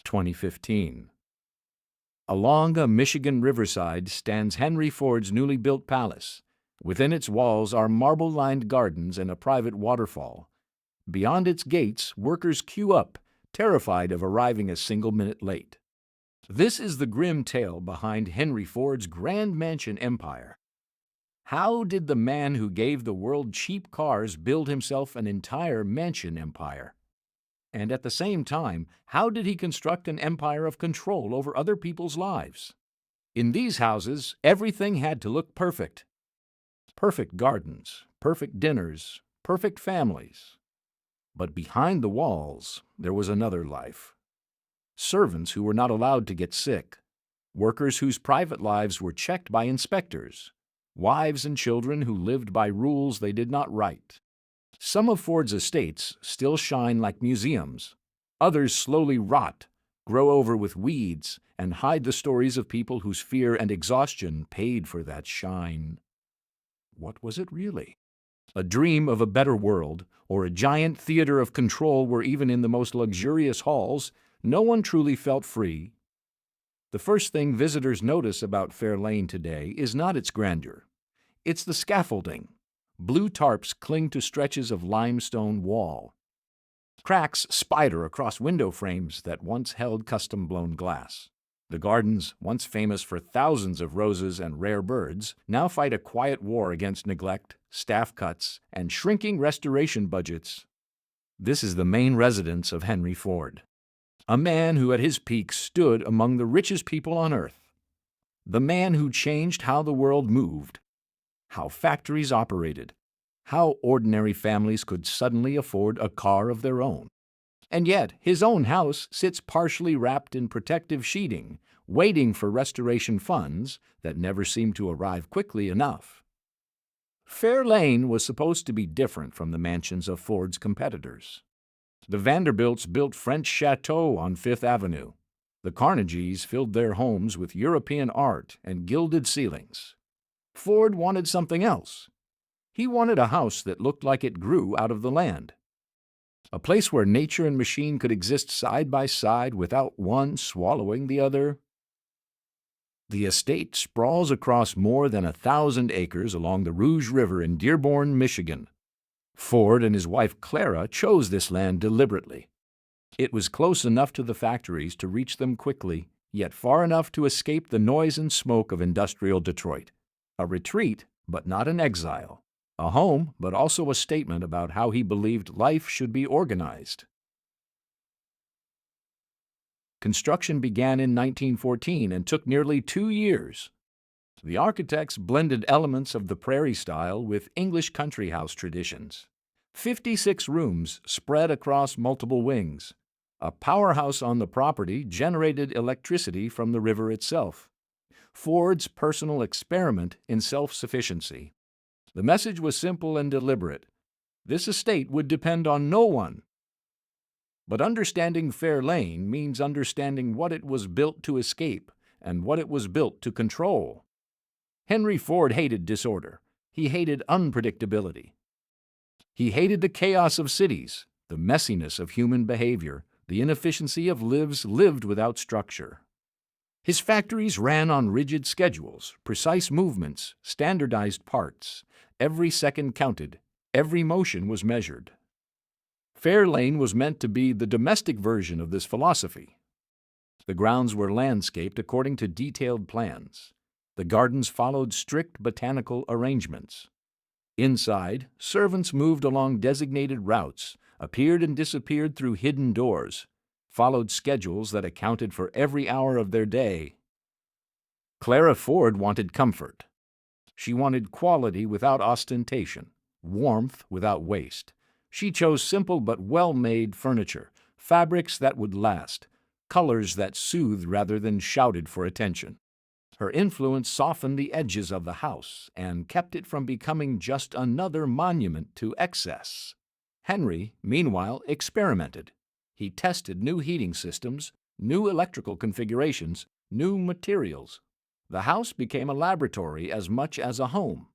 2015. Along a Michigan riverside stands Henry Ford's newly built palace. Within its walls are marble-lined gardens and a private waterfall. Beyond its gates, workers queue up, terrified of arriving a single minute late. This is the grim tale behind Henry Ford's grand mansion empire. How did the man who gave the world cheap cars build himself an entire mansion empire? And at the same time, how did he construct an empire of control over other people's lives? In these houses, everything had to look perfect. Perfect gardens, perfect dinners, perfect families. But behind the walls, there was another life. Servants who were not allowed to get sick. Workers whose private lives were checked by inspectors. Wives and children who lived by rules they did not write. Some of Ford's estates still shine like museums. Others slowly rot, grow over with weeds, and hide the stories of people whose fear and exhaustion paid for that shine. What was it really? A dream of a better world, or a giant theater of control where even in the most luxurious halls, no one truly felt free? The first thing visitors notice about Fair Lane today is not its grandeur. It's the scaffolding. Blue tarps cling to stretches of limestone wall. Cracks spider across window frames that once held custom-blown glass. The gardens, once famous for thousands of roses and rare birds, now fight a quiet war against neglect, staff cuts, and shrinking restoration budgets. This is the main residence of Henry Ford, a man who at his peak stood among the richest people on earth, the man who changed how the world moved, how factories operated, how ordinary families could suddenly afford a car of their own. And yet, his own house sits partially wrapped in protective sheeting, waiting for restoration funds that never seem to arrive quickly enough. Fair Lane was supposed to be different from the mansions of Ford's competitors. The Vanderbilts built French chateaux on Fifth Avenue. The Carnegies filled their homes with European art and gilded ceilings. Ford wanted something else. He wanted a house that looked like it grew out of the land. A place where nature and machine could exist side by side without one swallowing the other. The estate sprawls across more than 1,000 acres along the Rouge River in Dearborn, Michigan. Ford and his wife Clara chose this land deliberately. It was close enough to the factories to reach them quickly, yet far enough to escape the noise and smoke of industrial Detroit. A retreat, but not an exile. A home, but also a statement about how he believed life should be organized. Construction began in 1914 and took nearly 2 years. The architects blended elements of the prairie style with English country house traditions. 56 rooms spread across multiple wings. A powerhouse on the property generated electricity from the river itself. Ford's personal experiment in self-sufficiency. The message was simple and deliberate. This estate would depend on no one. But understanding Fair Lane means understanding what it was built to escape and what it was built to control. Henry Ford hated disorder. He hated unpredictability. He hated the chaos of cities, the messiness of human behavior, the inefficiency of lives lived without structure. His factories ran on rigid schedules, precise movements, standardized parts. Every second counted. Every motion was measured. Fair Lane was meant to be the domestic version of this philosophy. The grounds were landscaped according to detailed plans. The gardens followed strict botanical arrangements. Inside, servants moved along designated routes, appeared and disappeared through hidden doors, followed schedules that accounted for every hour of their day. Clara Ford wanted comfort. She wanted quality without ostentation, warmth without waste. She chose simple but well-made furniture, fabrics that would last, colors that soothed rather than shouted for attention. Her influence softened the edges of the house and kept it from becoming just another monument to excess. Henry, meanwhile, experimented. He tested new heating systems, new electrical configurations, new materials. The house became a laboratory as much as a home.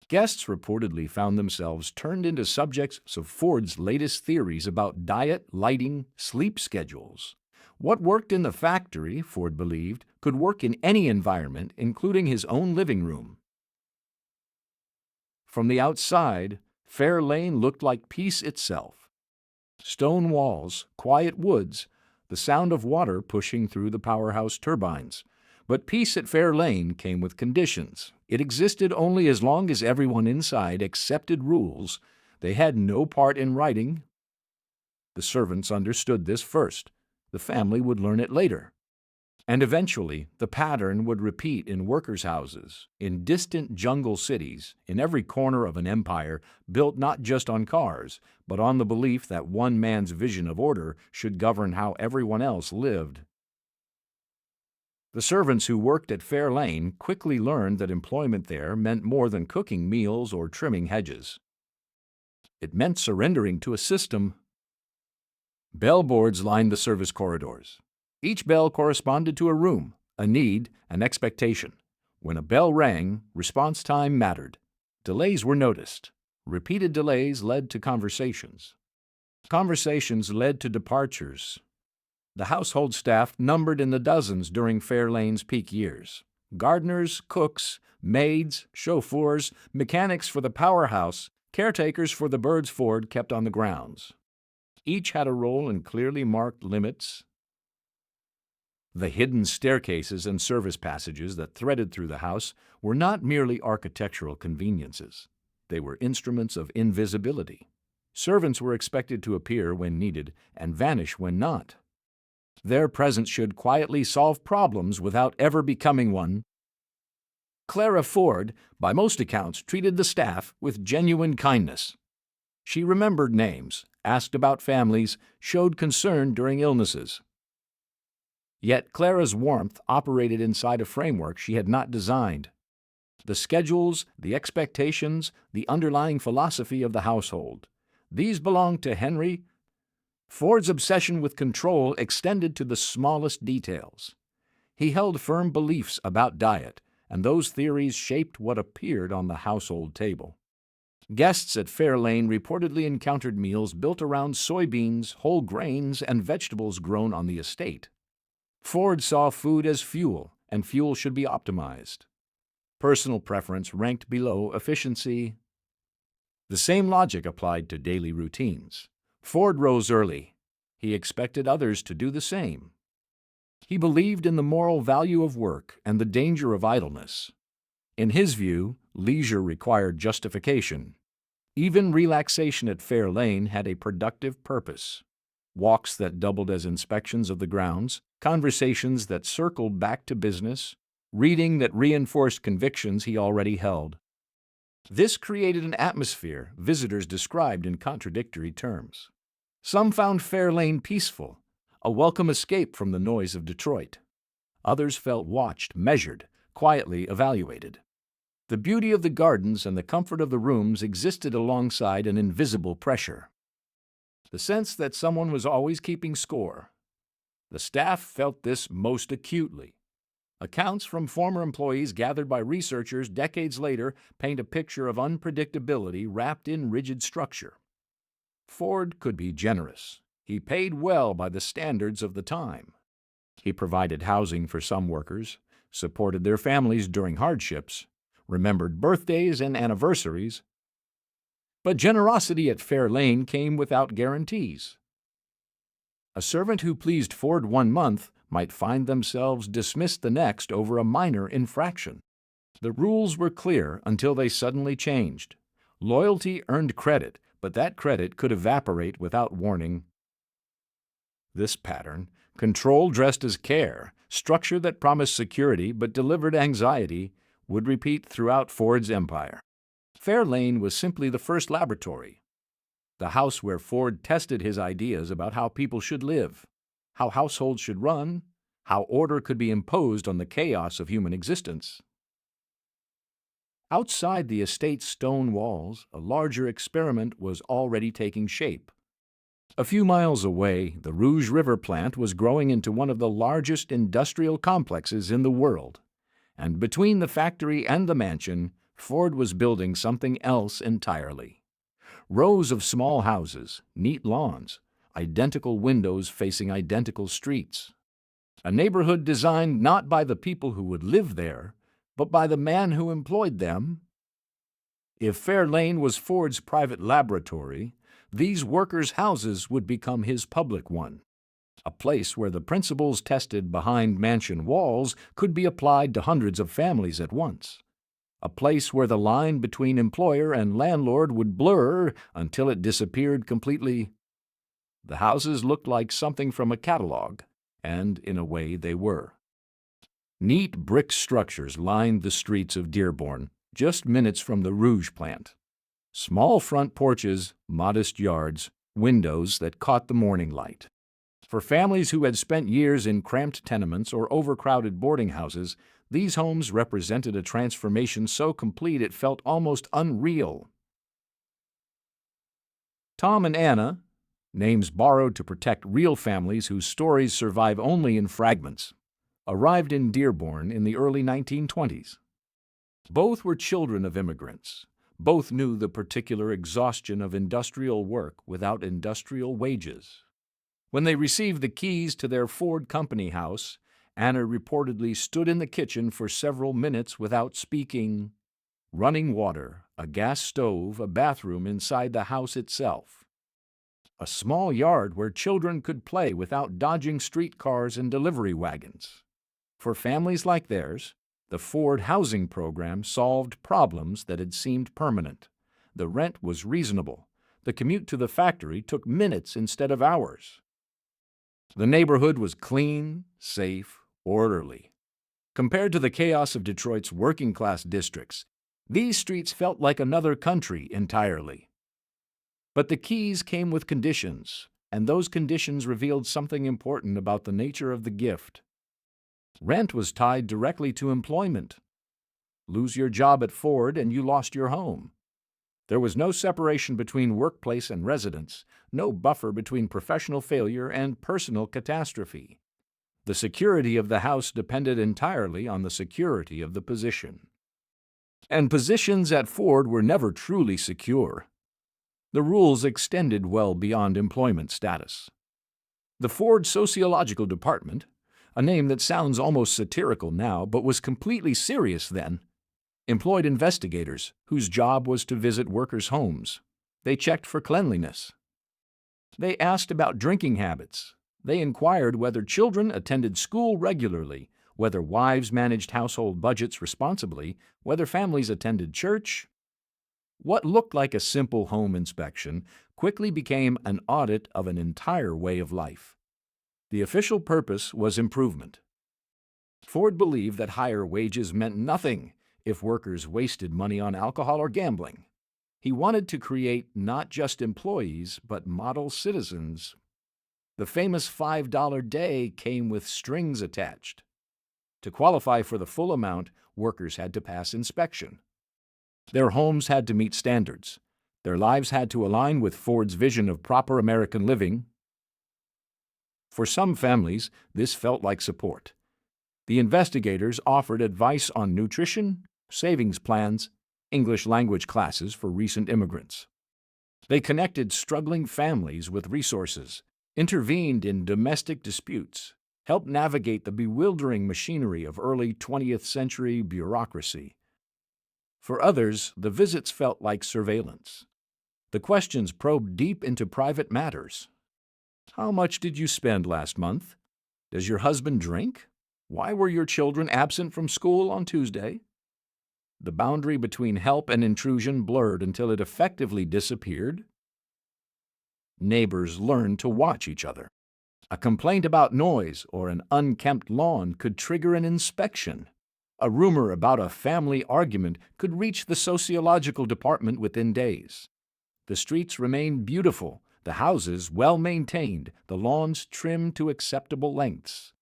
Guests reportedly found themselves turned into subjects of Ford's latest theories about diet, lighting, sleep schedules. What worked in the factory, Ford believed, could work in any environment, including his own living room. From the outside, Fair Lane looked like peace itself. Stone walls, quiet woods, the sound of water pushing through the powerhouse turbines. But peace at Fair Lane came with conditions. It existed only as long as everyone inside accepted rules. They had no part in writing. The servants understood this first. The family would learn it later. And eventually, the pattern would repeat in workers' houses, in distant jungle cities, in every corner of an empire built not just on cars, but on the belief that one man's vision of order should govern how everyone else lived. The servants who worked at Fair Lane quickly learned that employment there meant more than cooking meals or trimming hedges. It meant surrendering to a system. Bellboards lined the service corridors. Each bell corresponded to a room, a need, an expectation. When a bell rang, response time mattered. Delays were noticed. Repeated delays led to conversations. Conversations led to departures. The household staff numbered in the dozens during Fair Lane's peak years. Gardeners, cooks, maids, chauffeurs, mechanics for the powerhouse, caretakers for the birds Ford kept on the grounds. Each had a role in clearly marked limits. The hidden staircases and service passages that threaded through the house were not merely architectural conveniences. They were instruments of invisibility. Servants were expected to appear when needed and vanish when not. Their presence should quietly solve problems without ever becoming one. Clara Ford, by most accounts, treated the staff with genuine kindness. She remembered names, asked about families, showed concern during illnesses. Yet Clara's warmth operated inside a framework she had not designed. The schedules, the expectations, the underlying philosophy of the household. These belonged to Henry. Ford's obsession with control extended to the smallest details. He held firm beliefs about diet, and those theories shaped what appeared on the household table. Guests at Fair Lane reportedly encountered meals built around soybeans, whole grains, and vegetables grown on the estate. Ford saw food as fuel, and fuel should be optimized. Personal preference ranked below efficiency. The same logic applied to daily routines. Ford rose early. He expected others to do the same. He believed in the moral value of work and the danger of idleness. In his view, leisure required justification. Even relaxation at Fair Lane had a productive purpose. Walks that doubled as inspections of the grounds, conversations that circled back to business, reading that reinforced convictions he already held. This created an atmosphere visitors described in contradictory terms. Some found Fair Lane peaceful, a welcome escape from the noise of Detroit. Others felt watched, measured, quietly evaluated. The beauty of the gardens and the comfort of the rooms existed alongside an invisible pressure. The sense that someone was always keeping score. The staff felt this most acutely. Accounts from former employees gathered by researchers decades later paint a picture of unpredictability wrapped in rigid structure. Ford could be generous. He paid well by the standards of the time. He provided housing for some workers, supported their families during hardships, remembered birthdays and anniversaries. But generosity at Fair Lane came without guarantees. A servant who pleased Ford one month might find themselves dismissed the next over a minor infraction. The rules were clear until they suddenly changed. Loyalty earned credit, but that credit could evaporate without warning. This pattern, control dressed as care, structure that promised security but delivered anxiety, would repeat throughout Ford's empire. Fair Lane was simply the first laboratory, the house where Ford tested his ideas about how people should live, how households should run, how order could be imposed on the chaos of human existence. Outside the estate's stone walls, a larger experiment was already taking shape. A few miles away, the Rouge River plant was growing into one of the largest industrial complexes in the world. And between the factory and the mansion, Ford was building something else entirely. Rows of small houses, neat lawns, identical windows facing identical streets. a neighborhood designed not by the people who would live there, but by the man who employed them. If Fair Lane was Ford's private laboratory, these workers' houses would become his public one, a place where the principles tested behind mansion walls could be applied to hundreds of families at once, a place where the line between employer and landlord would blur until it disappeared completely. The houses looked like something from a catalog, and in a way they were. Neat brick structures lined the streets of Dearborn, just minutes from the Rouge plant. Small front porches, modest yards, windows that caught the morning light. For families who had spent years in cramped tenements or overcrowded boarding houses, these homes represented a transformation so complete it felt almost unreal. Tom and Anna, names borrowed to protect real families whose stories survive only in fragments, arrived in Dearborn in the early 1920s. Both were children of immigrants. Both knew the particular exhaustion of industrial work without industrial wages. When they received the keys to their Ford Company house, Anna reportedly stood in the kitchen for several minutes without speaking. Running water, a gas stove, a bathroom inside the house itself. A small yard where children could play without dodging streetcars and delivery wagons. For families like theirs, the Ford housing program solved problems that had seemed permanent. The rent was reasonable. The commute to the factory took minutes instead of hours. The neighborhood was clean, safe, orderly. Compared to the chaos of Detroit's working-class districts, these streets felt like another country entirely. But the keys came with conditions, and those conditions revealed something important about the nature of the gift. Rent was tied directly to employment. Lose your job at Ford and you lost your home. There was no separation between workplace and residence, no buffer between professional failure and personal catastrophe. The security of the house depended entirely on the security of the position. And positions at Ford were never truly secure. The rules extended well beyond employment status. The Ford Sociological Department, a name that sounds almost satirical now but was completely serious then, employed investigators whose job was to visit workers' homes. They checked for cleanliness. They asked about drinking habits. They inquired whether children attended school regularly, whether wives managed household budgets responsibly, whether families attended church. What looked like a simple home inspection quickly became an audit of an entire way of life. The official purpose was improvement. Ford believed that higher wages meant nothing if workers wasted money on alcohol or gambling. He wanted to create not just employees, but model citizens. The famous $5 day came with strings attached. To qualify for the full amount, workers had to pass inspection. Their homes had to meet standards. Their lives had to align with Ford's vision of proper American living. For some families, this felt like support. The investigators offered advice on nutrition, savings plans, English language classes for recent immigrants. They connected struggling families with resources, intervened in domestic disputes, helped navigate the bewildering machinery of early 20th century bureaucracy. For others, the visits felt like surveillance. The questions probed deep into private matters. How much did you spend last month? Does your husband drink? Why were your children absent from school on Tuesday? The boundary between help and intrusion blurred until it effectively disappeared. Neighbors learned to watch each other. A complaint about noise or an unkempt lawn could trigger an inspection. A rumor about a family argument could reach the sociological department within days. The streets remained beautiful, the houses well-maintained, the lawns trimmed to acceptable lengths.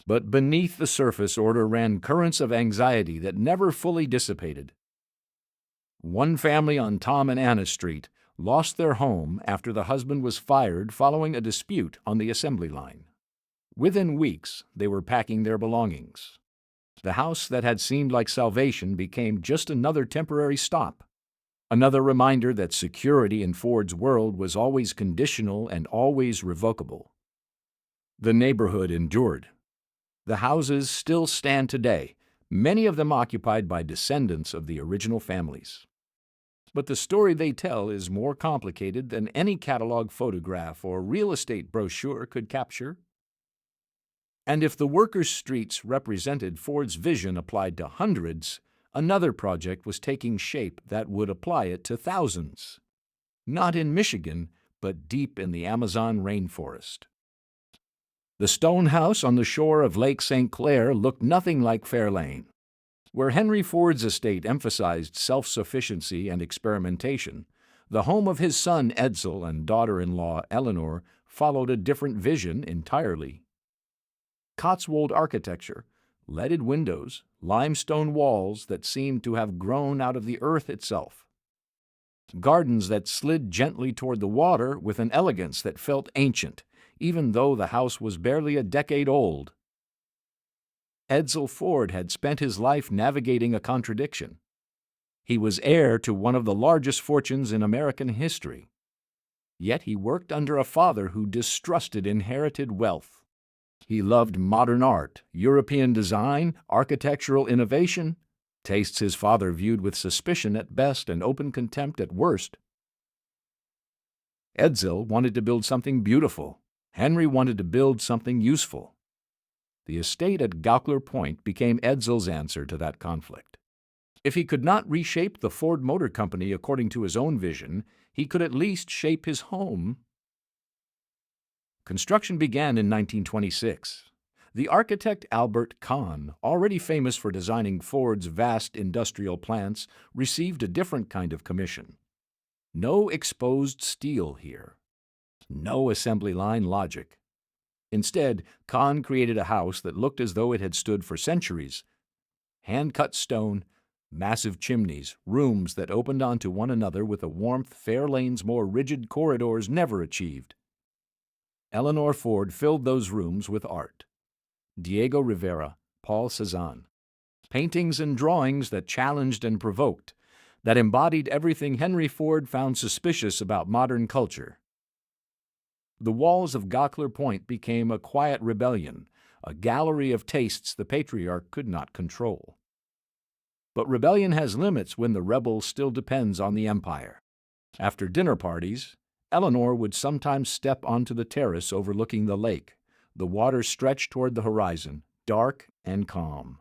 But beneath the surface order ran currents of anxiety that never fully dissipated. One family on Tom and Anna Street lost their home after the husband was fired following a dispute on the assembly line. Within weeks, they were packing their belongings. The house that had seemed like salvation became just another temporary stop. Another reminder that security in Ford's world was always conditional and always revocable. The neighborhood endured. The houses still stand today, many of them occupied by descendants of the original families. But the story they tell is more complicated than any catalog photograph or real estate brochure could capture. And if the workers' streets represented Ford's vision applied to hundreds, another project was taking shape that would apply it to thousands. Not in Michigan, but deep in the Amazon rainforest. The stone house on the shore of Lake St. Clair looked nothing like Fairlane. Where Henry Ford's estate emphasized self-sufficiency and experimentation, the home of his son Edsel and daughter-in-law Eleanor followed a different vision entirely. Cotswold architecture, leaded windows, limestone walls that seemed to have grown out of the earth itself. Gardens that slid gently toward the water with an elegance that felt ancient, even though the house was barely a decade old. Edsel Ford had spent his life navigating a contradiction. He was heir to one of the largest fortunes in American history. Yet he worked under a father who distrusted inherited wealth. He loved modern art, European design, architectural innovation, tastes his father viewed with suspicion at best and open contempt at worst. Edsel wanted to build something beautiful. Henry wanted to build something useful. The estate at Gaukler Point became Edsel's answer to that conflict. If he could not reshape the Ford Motor Company according to his own vision, he could at least shape his home. Construction began in 1926. The architect Albert Kahn, already famous for designing Ford's vast industrial plants, received a different kind of commission. No exposed steel here. No assembly line logic. Instead, Kahn created a house that looked as though it had stood for centuries. Hand-cut stone, massive chimneys, rooms that opened onto one another with a warmth Fairlane's more rigid corridors never achieved. Eleanor Ford filled those rooms with art. Diego Rivera, Paul Cézanne. Paintings and drawings that challenged and provoked, that embodied everything Henry Ford found suspicious about modern culture. The walls of Gaukler Point became a quiet rebellion, a gallery of tastes the patriarch could not control. But rebellion has limits when the rebel still depends on the empire. After dinner parties, Eleanor would sometimes step onto the terrace overlooking the lake. The water stretched toward the horizon, dark and calm.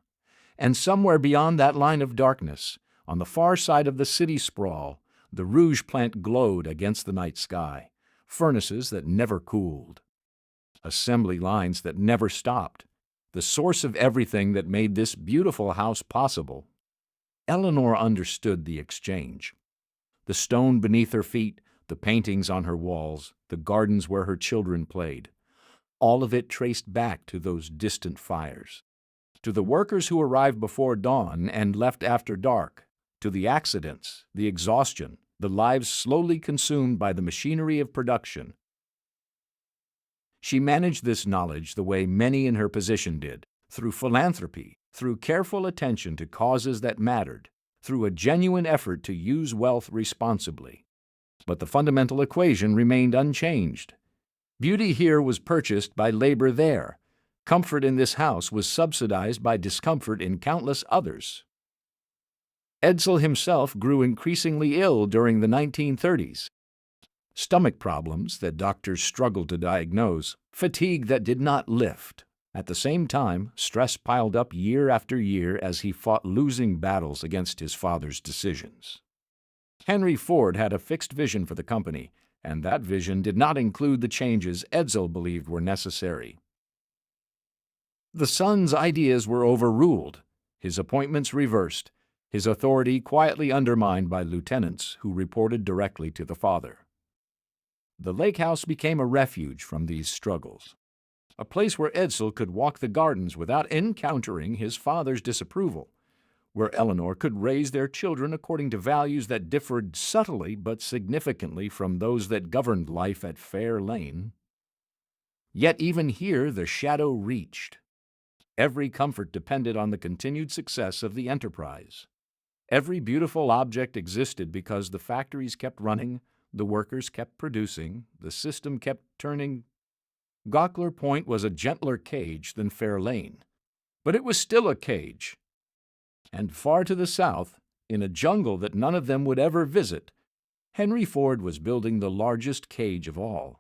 And somewhere beyond that line of darkness, on the far side of the city sprawl, the rouge plant glowed against the night sky. Furnaces that never cooled, assembly lines that never stopped, the source of everything that made this beautiful house possible. Eleanor understood the exchange. The stone beneath her feet, the paintings on her walls, the gardens where her children played, all of it traced back to those distant fires, to the workers who arrived before dawn and left after dark, to the accidents, the exhaustion, the lives slowly consumed by the machinery of production. She managed this knowledge the way many in her position did, through philanthropy, through careful attention to causes that mattered, through a genuine effort to use wealth responsibly. But the fundamental equation remained unchanged. Beauty here was purchased by labor there. Comfort in this house was subsidized by discomfort in countless others. Edsel himself grew increasingly ill during the 1930s. Stomach problems that doctors struggled to diagnose, fatigue that did not lift. At the same time, stress piled up year after year as he fought losing battles against his father's decisions. Henry Ford had a fixed vision for the company, and that vision did not include the changes Edsel believed were necessary. The son's ideas were overruled, his appointments reversed, his authority quietly undermined by lieutenants who reported directly to the father. The lake house became a refuge from these struggles, a place where Edsel could walk the gardens without encountering his father's disapproval, where Eleanor could raise their children according to values that differed subtly but significantly from those that governed life at Fairlane. Yet even here the shadow reached. Every comfort depended on the continued success of the enterprise. Every beautiful object existed because the factories kept running, the workers kept producing, the system kept turning. Gaukler Point was a gentler cage than Fairlane, But it was still a cage. And far to the south, in a jungle that none of them would ever visit, Henry Ford was building the largest cage of all.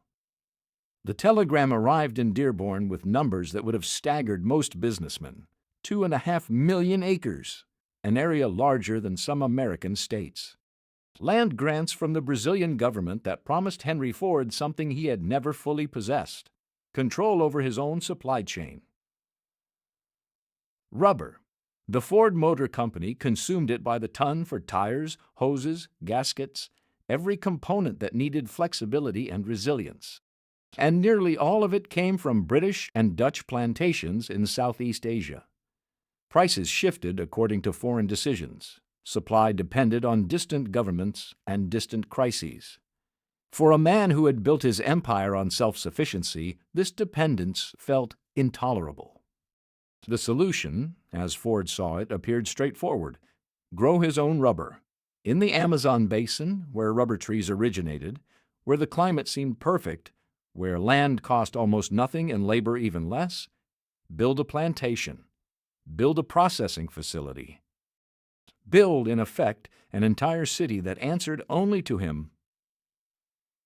The telegram arrived in Dearborn with numbers that would have staggered most businessmen. 2.5 million acres, an area larger than some American states. Land grants from the Brazilian government that promised Henry Ford something he had never fully possessed: control over his own supply chain. Rubber. The Ford Motor Company consumed it by the ton for tires, hoses, gaskets, every component that needed flexibility and resilience. And nearly all of it came from British and Dutch plantations in Southeast Asia. Prices shifted according to foreign decisions. Supply depended on distant governments and distant crises. For a man who had built his empire on self-sufficiency, this dependence felt intolerable. The solution, as Ford saw it, appeared straightforward: grow his own rubber. In the Amazon basin, where rubber trees originated, where the climate seemed perfect, where land cost almost nothing and labor even less, build a plantation, build a processing facility, build, in effect, an entire city that answered only to him.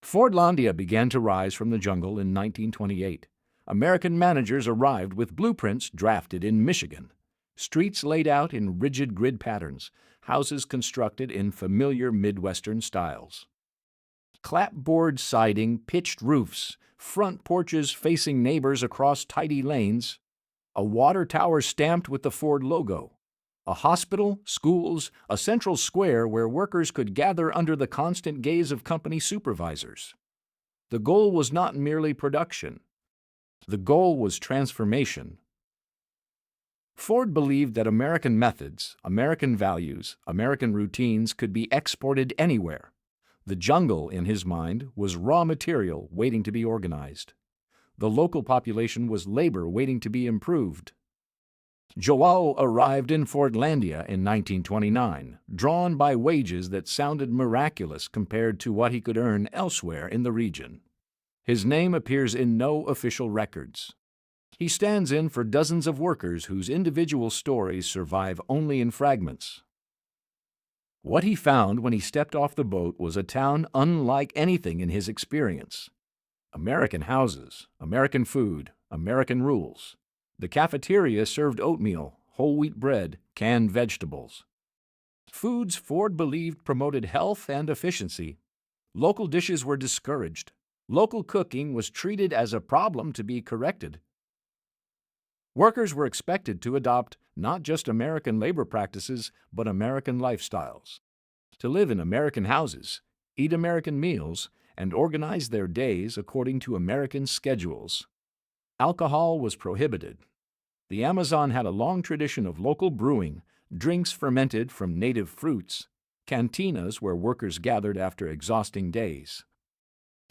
Fordlandia began to rise from the jungle in 1928. American managers arrived with blueprints drafted in Michigan, streets laid out in rigid grid patterns, houses constructed in familiar Midwestern styles. Clapboard siding, pitched roofs, front porches facing neighbors across tidy lanes, a water tower stamped with the Ford logo, a hospital, schools, a central square where workers could gather under the constant gaze of company supervisors. The goal was not merely production. The goal was transformation. Ford believed that American methods, American values, American routines could be exported anywhere. The jungle, in his mind, was raw material waiting to be organized. The local population was labor waiting to be improved. Joao arrived in Fordlandia in 1929, drawn by wages that sounded miraculous compared to what he could earn elsewhere in the region. His name appears in no official records. He stands in for dozens of workers whose individual stories survive only in fragments. What he found when he stepped off the boat was a town unlike anything in his experience. American houses, American food, American rules. The cafeteria served oatmeal, whole wheat bread, canned vegetables. Foods Ford believed promoted health and efficiency. Local dishes were discouraged. Local cooking was treated as a problem to be corrected. Workers were expected to adopt not just American labor practices, but American lifestyles. To live in American houses, eat American meals, and organize their days according to American schedules. Alcohol was prohibited. The Amazon had a long tradition of local brewing, drinks fermented from native fruits, cantinas where workers gathered after exhausting days.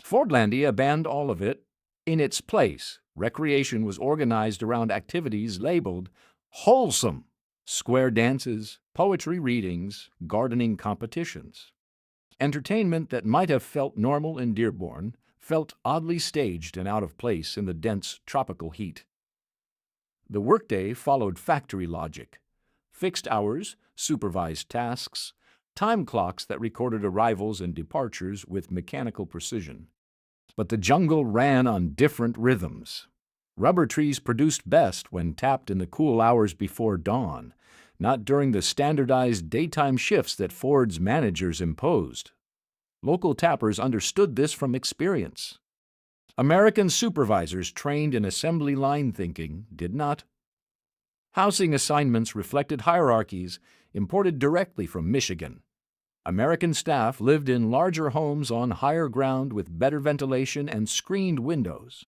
Fordlandia banned all of it. In its place, recreation was organized around activities labeled wholesome: square dances, poetry readings, gardening competitions. Entertainment that might have felt normal in Dearborn felt oddly staged and out of place in the dense tropical heat. The workday followed factory logic: fixed hours, supervised tasks, time clocks that recorded arrivals and departures with mechanical precision. But the jungle ran on different rhythms. Rubber trees produced best when tapped in the cool hours before dawn, not during the standardized daytime shifts that Ford's managers imposed. Local tappers understood this from experience. American supervisors trained in assembly line thinking did not. Housing assignments reflected hierarchies imported directly from Michigan. American staff lived in larger homes on higher ground with better ventilation and screened windows.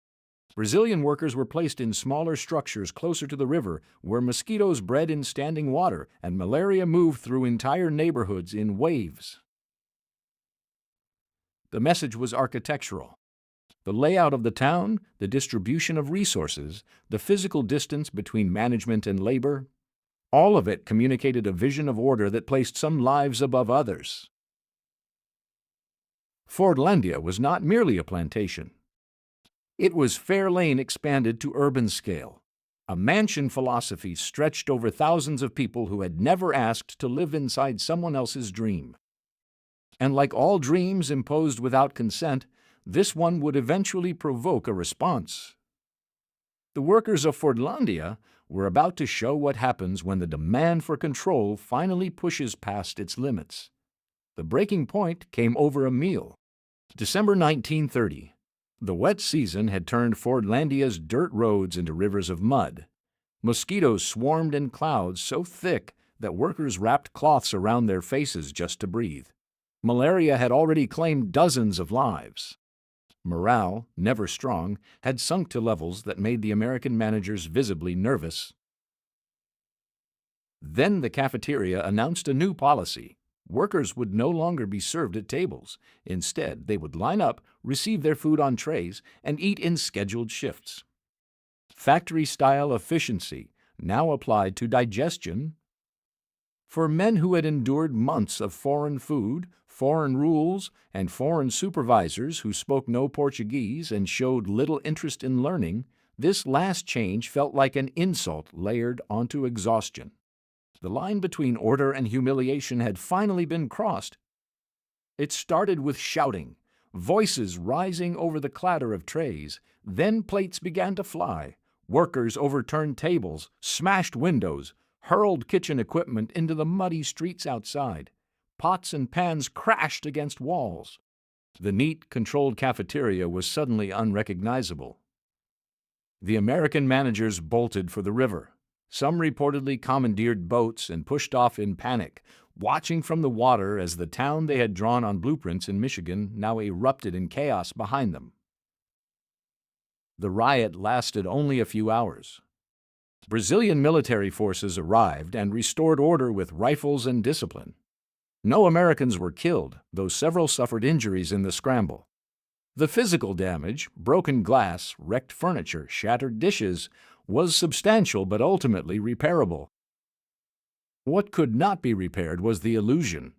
Brazilian workers were placed in smaller structures closer to the river, where mosquitoes bred in standing water and malaria moved through entire neighborhoods in waves. The message was architectural. The layout of the town, the distribution of resources, the physical distance between management and labor, all of it communicated a vision of order that placed some lives above others. Fordlandia was not merely a plantation. It was Fair Lane expanded to urban scale, A mansion philosophy stretched over thousands of people who had never asked to live inside someone else's dream. And like all dreams imposed without consent, this one would eventually provoke a response. The workers of Fordlandia were about to show what happens when the demand for control finally pushes past its limits. The breaking point came over a meal. December 1930. The wet season had turned Fordlandia's dirt roads into rivers of mud. Mosquitoes swarmed in clouds so thick that workers wrapped cloths around their faces just to breathe. Malaria had already claimed dozens of lives. Morale, never strong, had sunk to levels that made the American managers visibly nervous. Then the cafeteria announced a new policy. Workers would no longer be served at tables. Instead, they would line up, receive their food on trays, and eat in scheduled shifts. Factory-style efficiency now applied to digestion. For men who had endured months of foreign food, foreign rules, and foreign supervisors who spoke no Portuguese and showed little interest in learning, this last change felt like an insult layered onto exhaustion. The line between order and humiliation had finally been crossed. It started with shouting, voices rising over the clatter of trays. Then plates began to fly. Workers overturned tables, smashed windows, hurled kitchen equipment into the muddy streets outside. Pots and pans crashed against walls. The neat, controlled cafeteria was suddenly unrecognizable. The American managers bolted for the river. Some reportedly commandeered boats and pushed off in panic, watching from the water as the town they had drawn on blueprints in Michigan now erupted in chaos behind them. The riot lasted only a few hours. Brazilian military forces arrived and restored order with rifles and discipline. No Americans were killed, though several suffered injuries in the scramble. The physical damage, broken glass, wrecked furniture, shattered dishes, was substantial but ultimately repairable. What could not be repaired was the illusion.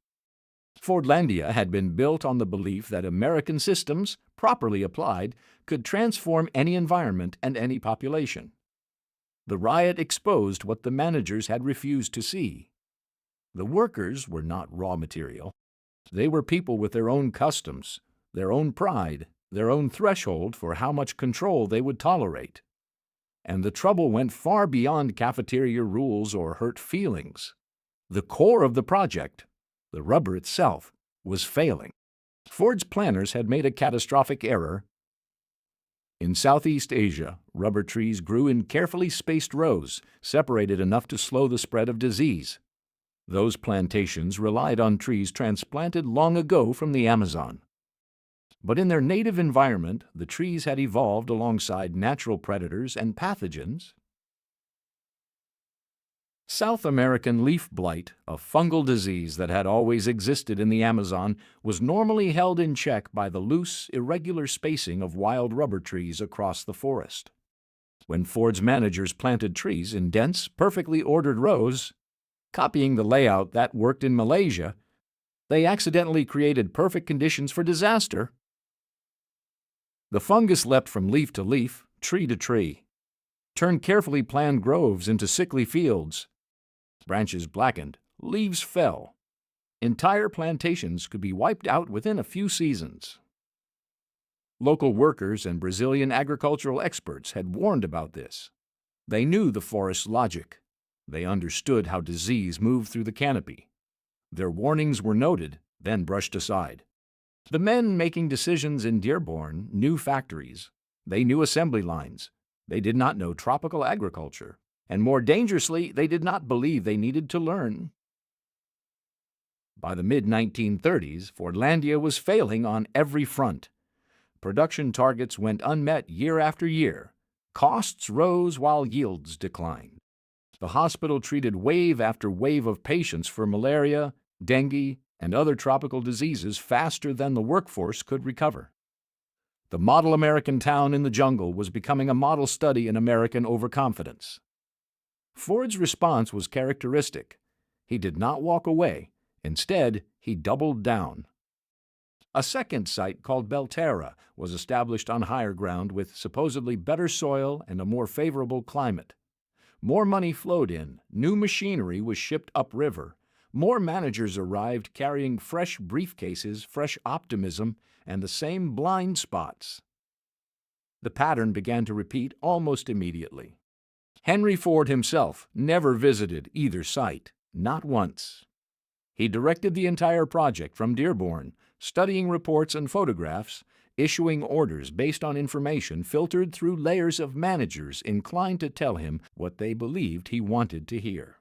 Fordlandia had been built on the belief that American systems, properly applied, could transform any environment and any population. The riot exposed what the managers had refused to see. The workers were not raw material. They were people with their own customs, their own pride, their own threshold for how much control they would tolerate. And the trouble went far beyond cafeteria rules or hurt feelings. The core of the project, the rubber itself, was failing. Ford's planners had made a catastrophic error. In Southeast Asia, rubber trees grew in carefully spaced rows, separated enough to slow the spread of disease. Those plantations relied on trees transplanted long ago from the Amazon. But in their native environment, the trees had evolved alongside natural predators and pathogens. South American leaf blight, a fungal disease that had always existed in the Amazon, was normally held in check by the loose, irregular spacing of wild rubber trees across the forest. When Ford's managers planted trees in dense, perfectly ordered rows, copying the layout that worked in Malaysia, they accidentally created perfect conditions for disaster. The fungus leapt from leaf to leaf, tree to tree, turned carefully planned groves into sickly fields. Branches blackened, leaves fell. Entire plantations could be wiped out within a few seasons. Local workers and Brazilian agricultural experts had warned about this. They knew the forest's logic. They understood how disease moved through the canopy. Their warnings were noted, then brushed aside. The men making decisions in Dearborn knew factories. They knew assembly lines. They did not know tropical agriculture. And more dangerously, they did not believe they needed to learn. By the mid-1930s, Fordlandia was failing on every front. Production targets went unmet year after year. Costs rose while yields declined. The hospital treated wave after wave of patients for malaria, dengue, and other tropical diseases faster than the workforce could recover. The model American town in the jungle was becoming a model study in American overconfidence. Ford's response was characteristic. He did not walk away. Instead, he doubled down. A second site called Belterra was established on higher ground with supposedly better soil and a more favorable climate. More money flowed in, new machinery was shipped upriver, more managers arrived carrying fresh briefcases, fresh optimism, and the same blind spots. The pattern began to repeat almost immediately. Henry Ford himself never visited either site, not once. He directed the entire project from Dearborn, studying reports and photographs, issuing orders based on information filtered through layers of managers inclined to tell him what they believed he wanted to hear.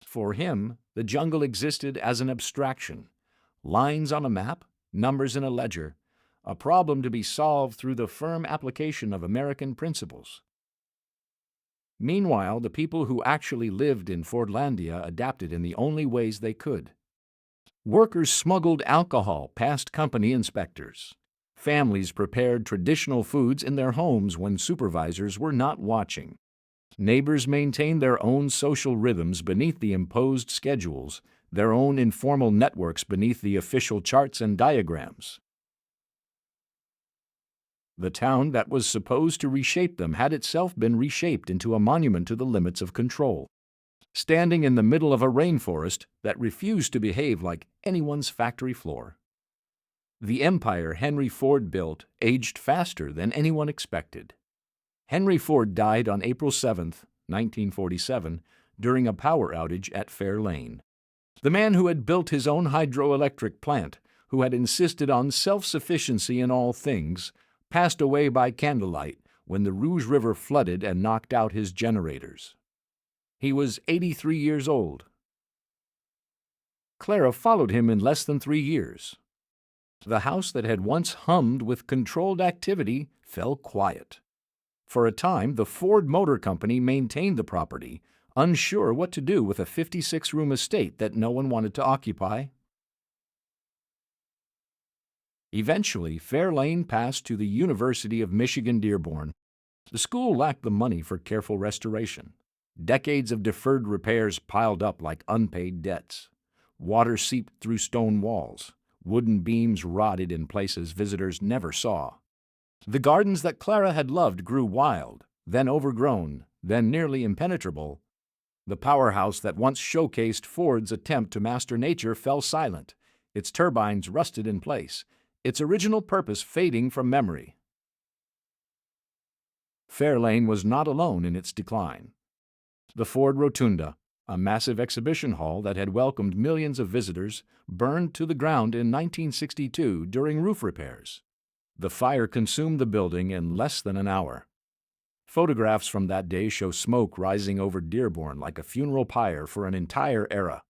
For him, the jungle existed as an abstraction, lines on a map, numbers in a ledger, a problem to be solved through the firm application of American principles. Meanwhile, the people who actually lived in Fordlandia adapted in the only ways they could. Workers smuggled alcohol past company inspectors. Families prepared traditional foods in their homes when supervisors were not watching. Neighbors maintained their own social rhythms beneath the imposed schedules, their own informal networks beneath the official charts and diagrams. The town that was supposed to reshape them had itself been reshaped into a monument to the limits of control, standing in the middle of a rainforest that refused to behave like anyone's factory floor. The empire Henry Ford built aged faster than anyone expected. Henry Ford died on April 7, 1947, during a power outage at Fair Lane. The man who had built his own hydroelectric plant, who had insisted on self-sufficiency in all things, passed away by candlelight when the Rouge River flooded and knocked out his generators. He was 83 years old. Clara followed him in less than 3 years. The house that had once hummed with controlled activity fell quiet. For a time, the Ford Motor Company maintained the property, unsure what to do with a 56-room estate that no one wanted to occupy. Eventually, Fair Lane passed to the University of Michigan Dearborn. The school lacked the money for careful restoration. Decades of deferred repairs piled up like unpaid debts. Water seeped through stone walls. Wooden beams rotted in places visitors never saw. The gardens that Clara had loved grew wild, then overgrown, then nearly impenetrable. The powerhouse that once showcased Ford's attempt to master nature fell silent, its turbines rusted in place, its original purpose fading from memory. Fair Lane was not alone in its decline. The Ford Rotunda, a massive exhibition hall that had welcomed millions of visitors, burned to the ground in 1962 during roof repairs. The fire consumed the building in less than an hour. Photographs from that day show smoke rising over Dearborn like a funeral pyre for an entire era.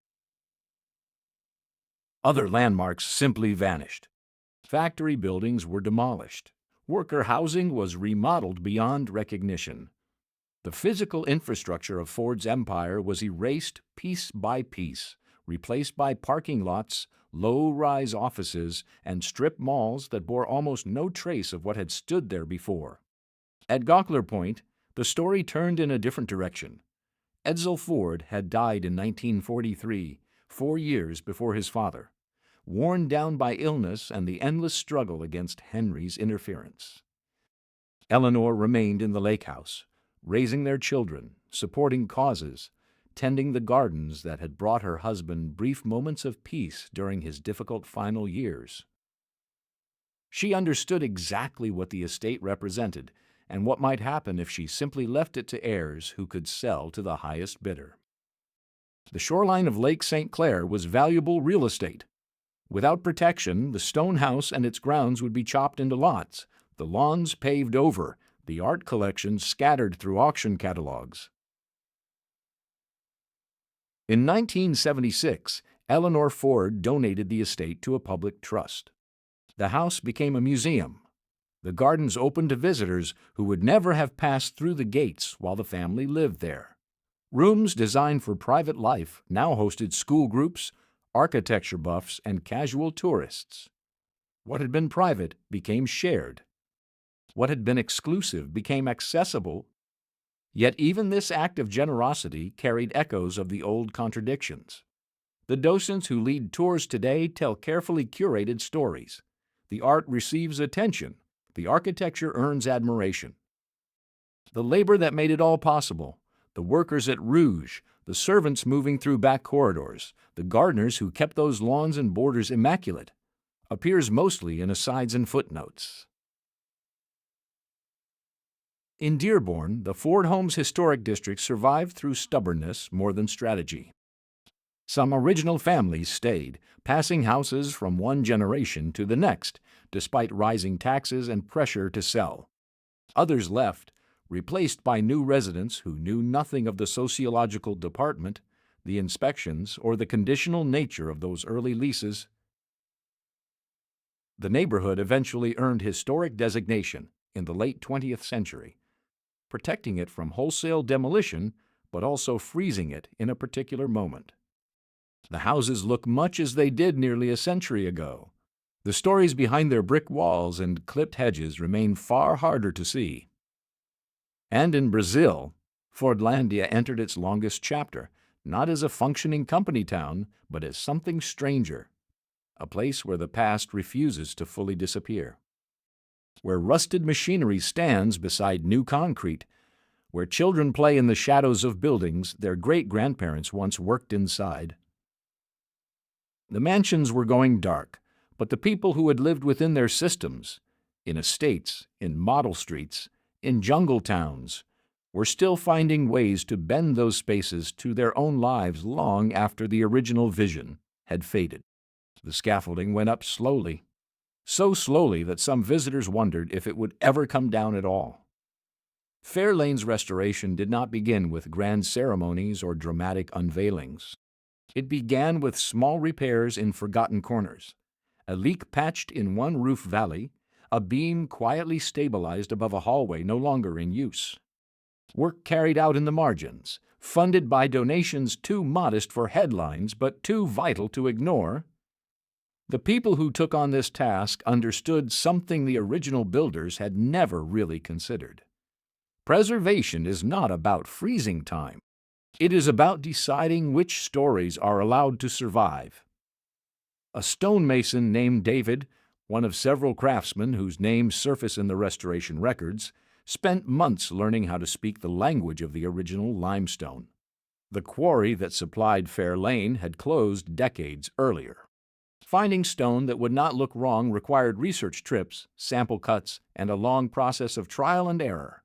Other landmarks simply vanished. Factory buildings were demolished. Worker housing was remodeled beyond recognition. The physical infrastructure of Ford's empire was erased piece by piece, replaced by parking lots, low-rise offices, and strip malls that bore almost no trace of what had stood there before. At Gockler Point, the story turned in a different direction. Edsel Ford had died in 1943, 4 years before his father, worn down by illness and the endless struggle against Henry's interference. Eleanor remained in the lake house, raising their children, supporting causes, tending the gardens that had brought her husband brief moments of peace during his difficult final years. She understood exactly what the estate represented and what might happen if she simply left it to heirs who could sell to the highest bidder. The shoreline of Lake St. Clair was valuable real estate. Without protection, the stone house and its grounds would be chopped into lots, the lawns paved over, the art collections scattered through auction catalogs. In 1976, Eleanor Ford donated the estate to a public trust. The house became a museum. The gardens opened to visitors who would never have passed through the gates while the family lived there. Rooms designed for private life now hosted school groups, architecture buffs, and casual tourists. What had been private became shared. What had been exclusive became accessible. Yet even this act of generosity carried echoes of the old contradictions. The docents who lead tours today tell carefully curated stories. The art receives attention. The architecture earns admiration. The labor that made it all possible, The workers at Rouge, the servants moving through back corridors, the gardeners who kept those lawns and borders immaculate, appears mostly in asides and footnotes. In Dearborn, the Ford Homes Historic District survived through stubbornness more than strategy. Some original families stayed, passing houses from one generation to the next, despite rising taxes and pressure to sell. Others left, replaced by new residents who knew nothing of the Sociological Department, the inspections, or the conditional nature of those early leases. The neighborhood eventually earned historic designation in the late 20th century, protecting it from wholesale demolition but also freezing it in a particular moment. The houses look much as they did nearly a century ago. The stories behind their brick walls and clipped hedges remain far harder to see. And in Brazil, Fordlandia entered its longest chapter, not as a functioning company town, but as something stranger, a place where the past refuses to fully disappear, where rusted machinery stands beside new concrete, where children play in the shadows of buildings their great-grandparents once worked inside. The mansions were going dark, but the people who had lived within their systems, in estates, in model streets, in jungle towns, were still finding ways to bend those spaces to their own lives long after the original vision had faded. The scaffolding went up slowly, so slowly that some visitors wondered if it would ever come down at all. Fair Lane's restoration did not begin with grand ceremonies or dramatic unveilings. It began with small repairs in forgotten corners, a leak patched in one roof valley, a beam quietly stabilized above a hallway no longer in use. Work carried out in the margins, funded by donations too modest for headlines but too vital to ignore. The people who took on this task understood something the original builders had never really considered. Preservation is not about freezing time. It is about deciding which stories are allowed to survive. A stonemason named David, one of several craftsmen whose names surface in the restoration records, spent months learning how to speak the language of the original limestone. The quarry that supplied Fair Lane had closed decades earlier. Finding stone that would not look wrong required research trips, sample cuts, and a long process of trial and error.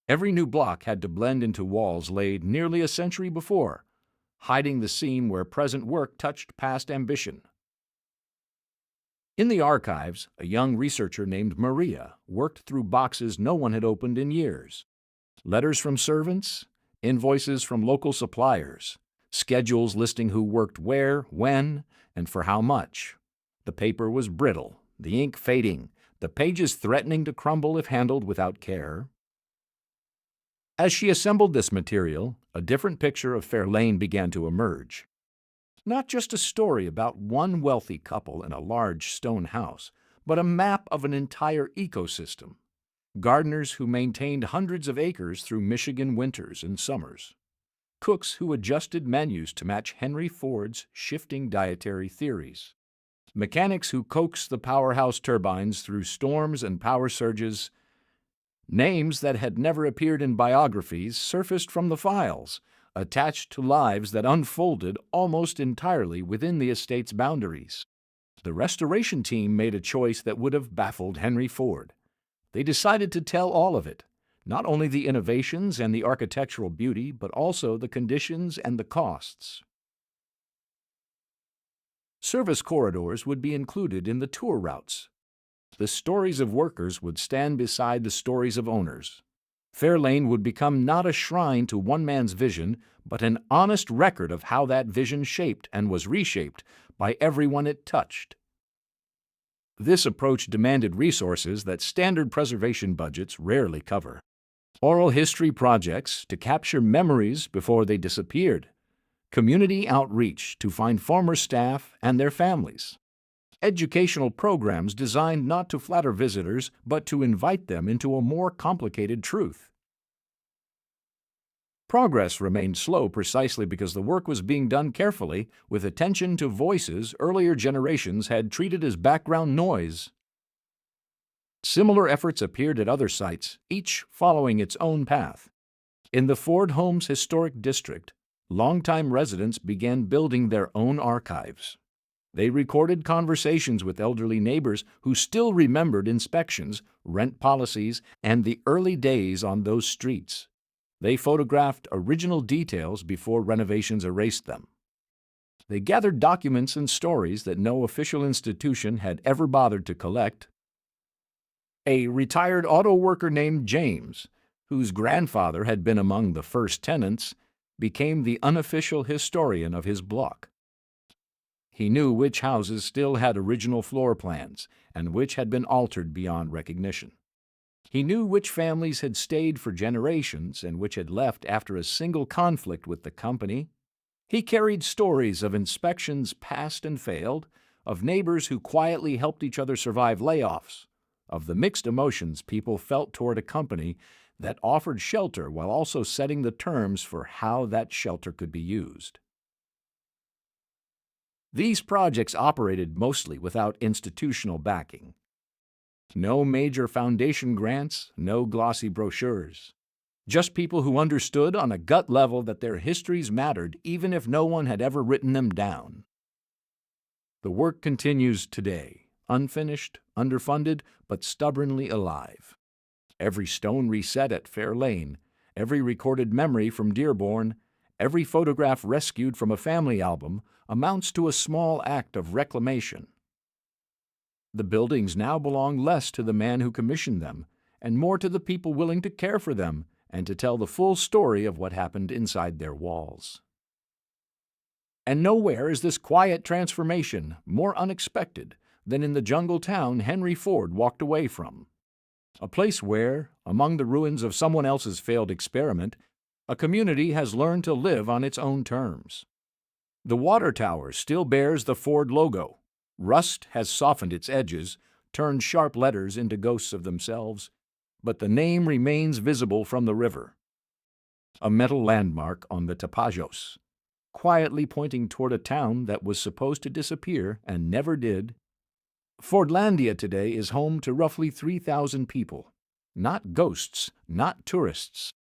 Every new block had to blend into walls laid nearly a century before, hiding the seam where present work touched past ambition. In the archives, a young researcher named Maria worked through boxes no one had opened in years. Letters from servants, invoices from local suppliers, schedules listing who worked where, when, and for how much. The paper was brittle, the ink fading, the pages threatening to crumble if handled without care. As she assembled this material, a different picture of Fair Lane began to emerge. Not just a story about one wealthy couple in a large stone house, but a map of an entire ecosystem. Gardeners who maintained hundreds of acres through Michigan winters and summers. Cooks who adjusted menus to match Henry Ford's shifting dietary theories. Mechanics who coaxed the powerhouse turbines through storms and power surges. Names that had never appeared in biographies surfaced from the files, attached to lives that unfolded almost entirely within the estate's boundaries. The restoration team made a choice that would have baffled Henry Ford. They decided to tell all of it, not only the innovations and the architectural beauty, but also the conditions and the costs. Service corridors would be included in the tour routes. The stories of workers would stand beside the stories of owners. Fair Lane would become not a shrine to one man's vision, but an honest record of how that vision shaped and was reshaped by everyone it touched. This approach demanded resources that standard preservation budgets rarely cover. Oral history projects to capture memories before they disappeared. Community outreach to find former staff and their families. Educational programs designed not to flatter visitors, but to invite them into a more complicated truth. Progress remained slow precisely because the work was being done carefully, with attention to voices earlier generations had treated as background noise. Similar efforts appeared at other sites, each following its own path. In the Ford Homes Historic District, longtime residents began building their own archives. They recorded conversations with elderly neighbors who still remembered inspections, rent policies, and the early days on those streets. They photographed original details before renovations erased them. They gathered documents and stories that no official institution had ever bothered to collect. A retired auto worker named James, whose grandfather had been among the first tenants, became the unofficial historian of his block. He knew which houses still had original floor plans and which had been altered beyond recognition. He knew which families had stayed for generations and which had left after a single conflict with the company. He carried stories of inspections passed and failed, of neighbors who quietly helped each other survive layoffs, of the mixed emotions people felt toward a company that offered shelter while also setting the terms for how that shelter could be used. These projects operated mostly without institutional backing. No major foundation grants, no glossy brochures. Just people who understood on a gut level that their histories mattered even if no one had ever written them down. The work continues today, unfinished, underfunded, but stubbornly alive. Every stone reset at Fair Lane, every recorded memory from Dearborn, every photograph rescued from a family album amounts to a small act of reclamation. The buildings now belong less to the man who commissioned them and more to the people willing to care for them and to tell the full story of what happened inside their walls. And nowhere is this quiet transformation more unexpected than in the jungle town Henry Ford walked away from. A place where, among the ruins of someone else's failed experiment, a community has learned to live on its own terms. The water tower still bears the Ford logo. Rust has softened its edges, turned sharp letters into ghosts of themselves, but the name remains visible from the river. A metal landmark on the Tapajos, quietly pointing toward a town that was supposed to disappear and never did. Fordlandia today is home to roughly 3,000 people. Not ghosts, not tourists.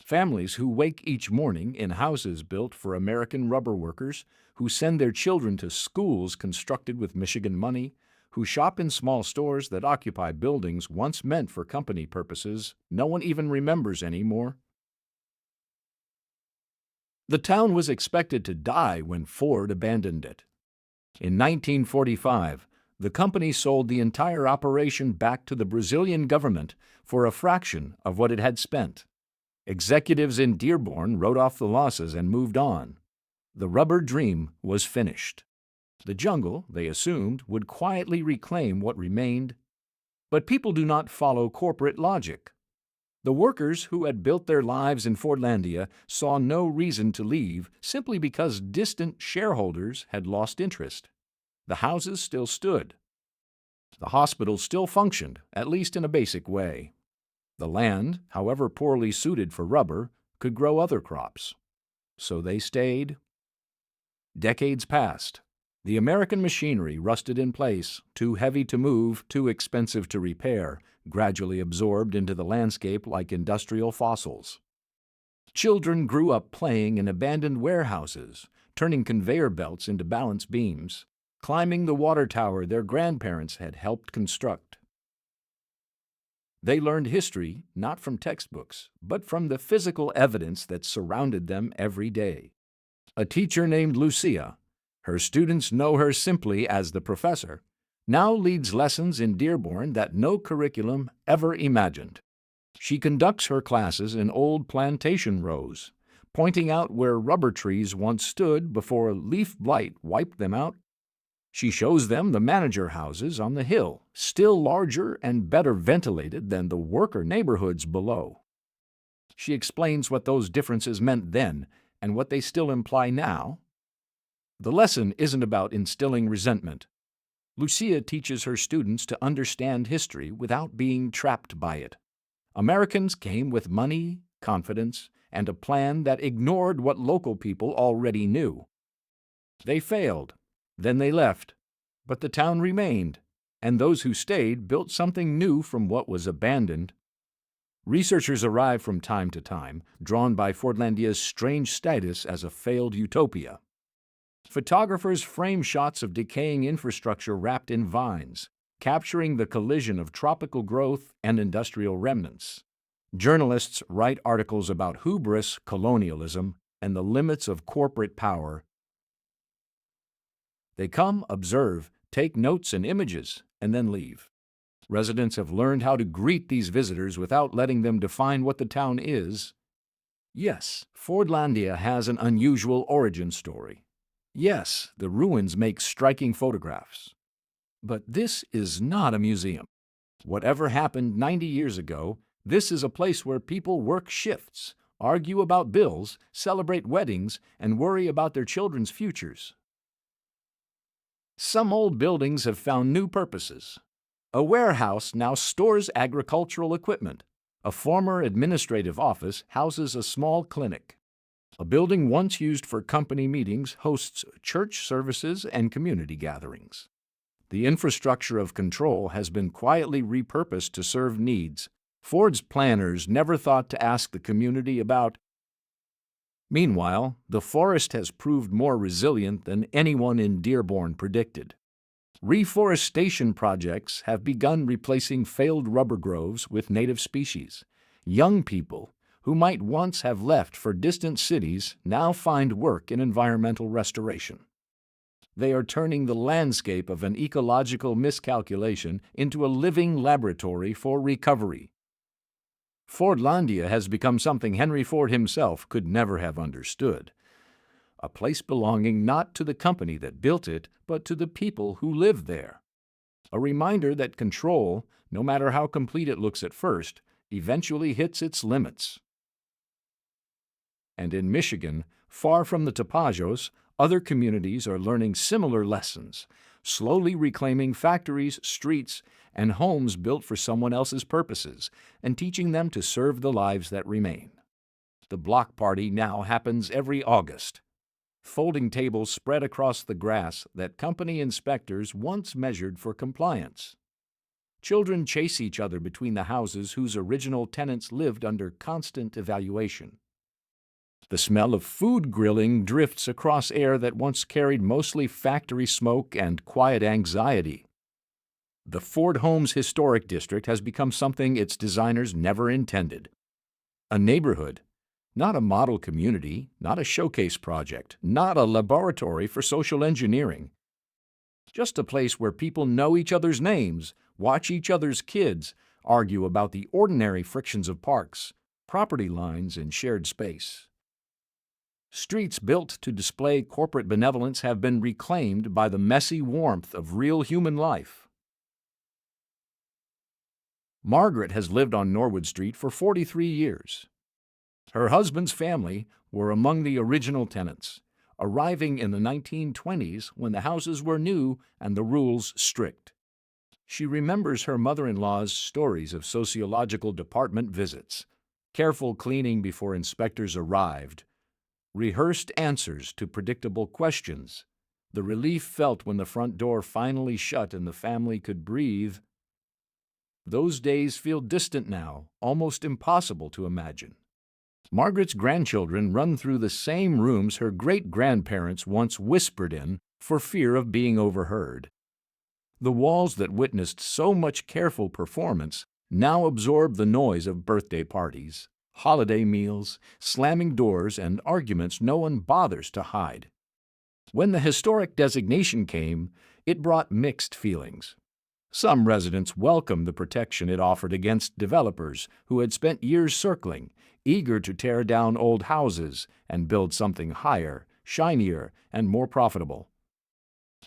Families who wake each morning in houses built for American rubber workers, who send their children to schools constructed with Michigan money, who shop in small stores that occupy buildings once meant for company purposes no one even remembers anymore. The town was expected to die when Ford abandoned it. In 1945, the company sold the entire operation back to the Brazilian government for a fraction of what it had spent. Executives in Dearborn wrote off the losses and moved on. The rubber dream was finished. The jungle, they assumed, would quietly reclaim what remained. But people do not follow corporate logic. The workers who had built their lives in Fordlandia saw no reason to leave simply because distant shareholders had lost interest. The houses still stood. The hospital still functioned, at least in a basic way. The land, however poorly suited for rubber, could grow other crops. So they stayed. Decades passed. The American machinery rusted in place, too heavy to move, too expensive to repair, gradually absorbed into the landscape like industrial fossils. Children grew up playing in abandoned warehouses, turning conveyor belts into balance beams, climbing the water tower their grandparents had helped construct. They learned history not from textbooks, but from the physical evidence that surrounded them every day. A teacher named Lucia, her students know her simply as the professor, now leads lessons in Dearborn that no curriculum ever imagined. She conducts her classes in old plantation rows, pointing out where rubber trees once stood before leaf blight wiped them out. She shows them the manager houses on the hill, still larger and better ventilated than the worker neighborhoods below. She explains what those differences meant then and what they still imply now. The lesson isn't about instilling resentment. Lucia teaches her students to understand history without being trapped by it. Americans came with money, confidence, and a plan that ignored what local people already knew. They failed. Then they left, but the town remained, and those who stayed built something new from what was abandoned. Researchers arrive from time to time, drawn by Fordlandia's strange status as a failed utopia. Photographers frame shots of decaying infrastructure wrapped in vines, capturing the collision of tropical growth and industrial remnants. Journalists write articles about hubris, colonialism, and the limits of corporate power. They come, observe, take notes and images, and then leave. Residents have learned how to greet these visitors without letting them define what the town is. Yes, Fordlandia has an unusual origin story. Yes, the ruins make striking photographs. But this is not a museum. Whatever happened 90 years ago, this is a place where people work shifts, argue about bills, celebrate weddings, and worry about their children's futures. Some old buildings have found new purposes. A warehouse now stores agricultural equipment. A former administrative office houses a small clinic. A building once used for company meetings hosts church services and community gatherings. The infrastructure of control has been quietly repurposed to serve needs Ford's planners never thought to ask the community about. Meanwhile, the forest has proved more resilient than anyone in Dearborn predicted. Reforestation projects have begun replacing failed rubber groves with native species. Young people, who might once have left for distant cities, now find work in environmental restoration. They are turning the landscape of an ecological miscalculation into a living laboratory for recovery. Fordlandia has become something Henry Ford himself could never have understood. A place belonging not to the company that built it, but to the people who live there. A reminder that control, no matter how complete it looks at first, eventually hits its limits. And in Michigan, far from the Tapajos, other communities are learning similar lessons, slowly reclaiming factories, streets, and homes built for someone else's purposes, and teaching them to serve the lives that remain. The block party now happens every August. Folding tables spread across the grass that company inspectors once measured for compliance. Children chase each other between the houses whose original tenants lived under constant evaluation. The smell of food grilling drifts across air that once carried mostly factory smoke and quiet anxiety. The Ford Homes Historic District has become something its designers never intended. A neighborhood, not a model community, not a showcase project, not a laboratory for social engineering. Just a place where people know each other's names, watch each other's kids, argue about the ordinary frictions of parks, property lines, and shared space. Streets built to display corporate benevolence have been reclaimed by the messy warmth of real human life. Margaret has lived on Norwood Street for 43 years. Her husband's family were among the original tenants, arriving in the 1920s when the houses were new and the rules strict. She remembers her mother-in-law's stories of Sociological Department visits, careful cleaning before inspectors arrived, rehearsed answers to predictable questions, the relief felt when the front door finally shut and the family could breathe. Those days feel distant now, almost impossible to imagine. Margaret's grandchildren run through the same rooms her great-grandparents once whispered in for fear of being overheard. The walls that witnessed so much careful performance now absorb the noise of birthday parties, holiday meals, slamming doors, and arguments no one bothers to hide. When the historic designation came, it brought mixed feelings. Some residents welcomed the protection it offered against developers who had spent years circling, eager to tear down old houses and build something higher, shinier, and more profitable.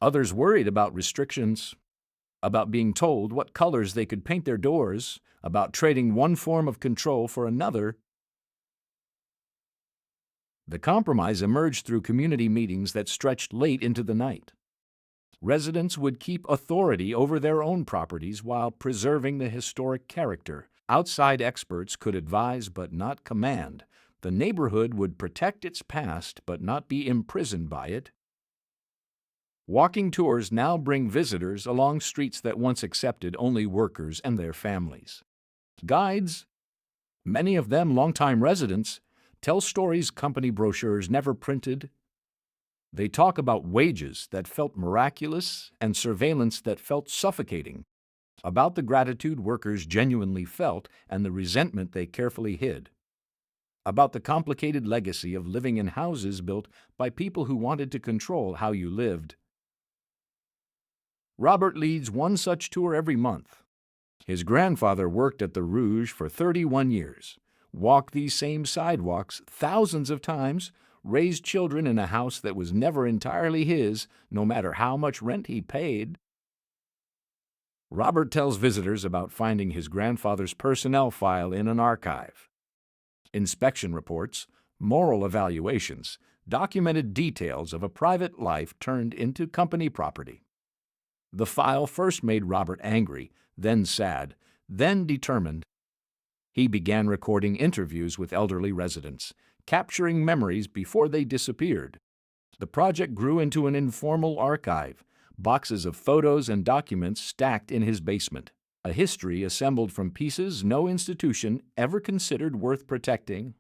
Others worried about restrictions, about being told what colors they could paint their doors, about trading one form of control for another. The compromise emerged through community meetings that stretched late into the night. Residents would keep authority over their own properties while preserving the historic character. Outside experts could advise but not command. The neighborhood would protect its past but not be imprisoned by it. Walking tours now bring visitors along streets that once accepted only workers and their families. Guides Many of them longtime residents tell stories company brochures never printed. They talk about wages that felt miraculous and surveillance that felt suffocating, about the gratitude workers genuinely felt and the resentment they carefully hid, about the complicated legacy of living in houses built by people who wanted to control how you lived. Robert leads one such tour every month. His grandfather worked at the Rouge for 31 years, walked these same sidewalks thousands of times, raised children in a house that was never entirely his, no matter how much rent he paid. Robert tells visitors about finding his grandfather's personnel file in an archive. Inspection reports, moral evaluations, documented details of a private life turned into company property. The file first made Robert angry, then sad, then determined. He began recording interviews with elderly residents, capturing memories before they disappeared. The project grew into an informal archive, boxes of photos and documents stacked in his basement, a history assembled from pieces no institution ever considered worth protecting.